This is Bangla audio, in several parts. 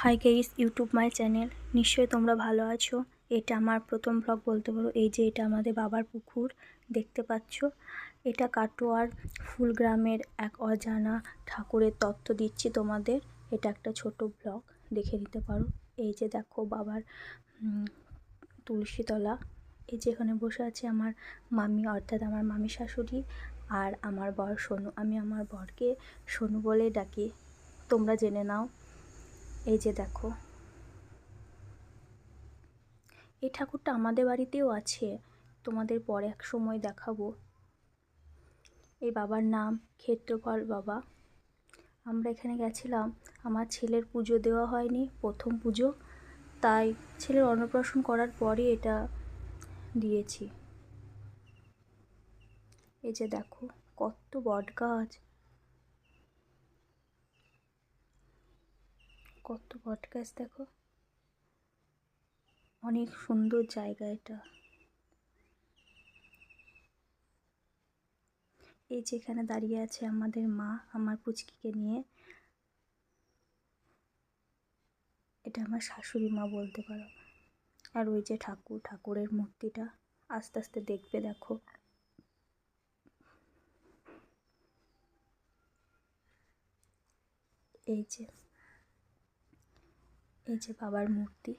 Hi guys, YouTube my channel. নিশ্চয়ই তোমরা ভালো আছো। এটা আমার প্রথম ব্লগ বলতে পারো। এই যে এটা আমাদের বাবার পুকুর দেখতে পাচ্ছ। এটা কাটোয়ার ফুলগ্রামের এক অজানা ঠাকুরের তত্ত্ব দিচ্ছি তোমাদের। এটা একটা ছোট ব্লগ, দেখে নিতে পারো। এই যে দেখো বাবার তুলসীতলা। এই যে এখানে বসে আছে আমার মামি, অর্থাৎ আমার মামি শাশুড়ি, আর আমার বর সোনু। আমি আমার বরকে সোনু বলে ডাকি, তোমরা জেনে নাও। এই যে দেখো, এই ঠাকুরটা আমাদের বাড়িতেও আছে, তোমাদের পরে এক সময় দেখাবো। এই বাবার নাম ক্ষেত্রপাল বাবা। আমরা এখানে গেছিলাম, আমার ছেলের পুজো দেওয়া হয়নি, প্রথম পুজো, তাই ছেলের অন্নপ্রাশন করার পরে এটা দিয়েছি। এই যে দেখো কত বট গাছ, কত বট গাছ দেখো, অনেক সুন্দর জায়গা এটা। এই যে এখানে দাঁড়িয়ে আছে আমাদের মা আমার পুচকিকে নিয়ে। এটা আমার শাশুড়ি মা বলতে পারো। আর ওই যে ঠাকুরের মূর্তিটা আস্তে আস্তে দেখবে, দেখো। এই যে বাবার মূর্তি,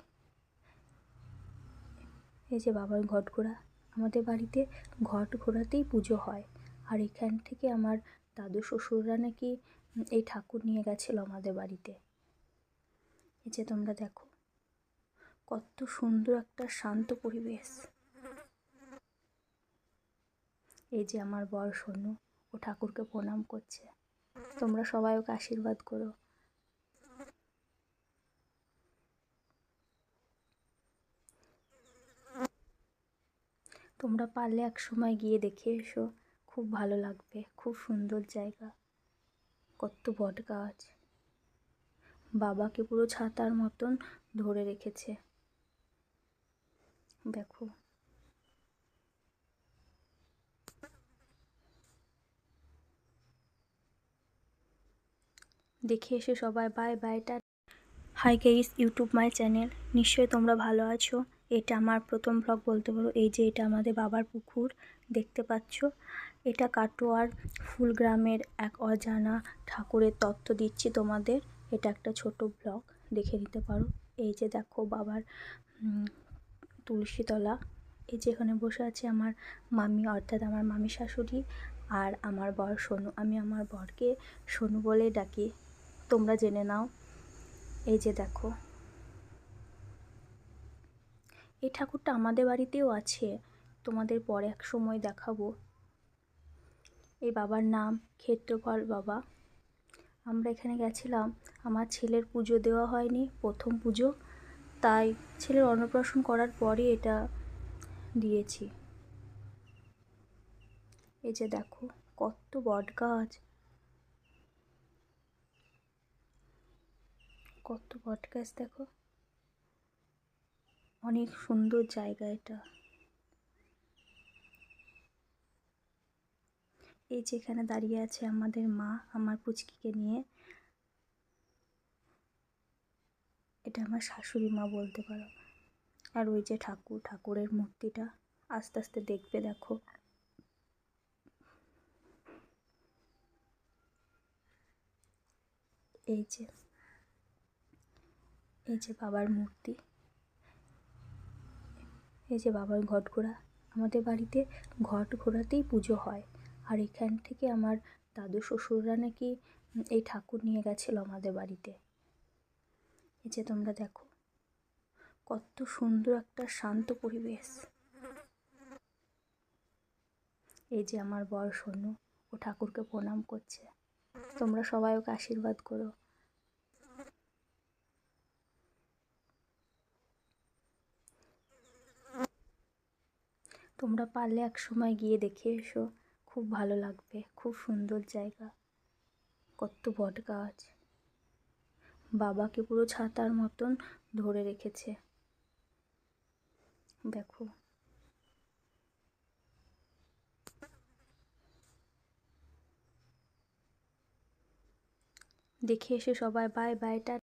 এই যে বাবার ঘটঘোড়া। আমাদের বাড়িতে ঘটঘোড়াতেই পুজো হয়। আর এখান থেকে আমার দাদু শ্বশুররা নাকি এই ঠাকুর নিয়ে গেছিলো আমাদের বাড়িতে। এই যে তোমরা দেখো কত সুন্দর একটা শান্ত পরিবেশ। এই যে আমার বর সোনু, ও ঠাকুরকে প্রণাম করছে। তোমরা সবাই ওকে আশীর্বাদ করো। তোমরা পারলে এক সময় গিয়ে দেখে এসো, খুব ভালো লাগবে। খুব সুন্দর জায়গা, কত বট গাছ, বাবাকে পুরো ছাতার মতন ধরে রেখেছে, দেখো। দেখে এসে সবাই বাই বাই, টা। Hi guys, YouTube my channel. নিশ্চয়ই তোমরা ভালো আছো। এটা আমার প্রথম ব্লগ বলতে পারো। এই যে এটা আমাদের বাবার পুকুর দেখতে পাচ্ছ। এটা কাটোয়ার ফুলগ্রামের এক অজানা ঠাকুরের তত্ত্ব দিচ্ছি তোমাদের। এটা একটা ছোট ব্লগ, দেখে নিতে পারো। এই যে দেখো বাবার তুলসীতলা। এই যে এখানে বসে আছে আমার মামি, অর্থাৎ আমার মামি শাশুড়ি, আর আমার বর সোনু। আমি আমার বরকে সোনু বলে ডাকি, তোমরা জেনে নাও। এই যে দেখো, এই ঠাকুরটা আমাদের বাড়িতেও আছে, তোমাদের পরে এক সময় দেখাবো। এই বাবার নাম ক্ষেত্রপাল বাবা। আমরা এখানে গেছিলাম, আমার ছেলের পুজো দেওয়া হয়নি, প্রথম পুজো, তাই ছেলের অন্নপ্রাশন করার পরে এটা দিয়েছি। এই যে দেখো কত বট গাছ, কত বট গাছ দেখো, অনেক সুন্দর জায়গা এটা। এই যে এখানে দাঁড়িয়ে আছে আমাদের মা আমার পুচকিকে নিয়ে। এটা আমার শাশুড়ি মা বলতে পারো। আর ওই যে ঠাকুরের মূর্তিটা আস্তে আস্তে দেখবে, দেখো। এই যে বাবার মূর্তি, এই যে বাবার ঘটঘোড়া। আমাদের বাড়িতে ঘটঘোড়াতেই পুজো হয়। আর এখান থেকে আমার দাদু শ্বশুররা নাকি এই ঠাকুর নিয়ে গেছিলো আমাদের বাড়িতে। এই যে তোমরা দেখো কত সুন্দর একটা শান্ত পরিবেশ। এই যে আমার বর সোনু, ও ঠাকুরকে প্রণাম করছে। তোমরা সবাই ওকে আশীর্বাদ করো। তোমরা পারলে এক সময় গিয়ে দেখে এসো, খুব ভালো লাগবে। খুব সুন্দর জায়গা, কত বট গাছ, বাবাকে পুরো ছাতার মতন ধরে রেখেছে, দেখো। দেখে এসে সবাই বাই বাই, টা।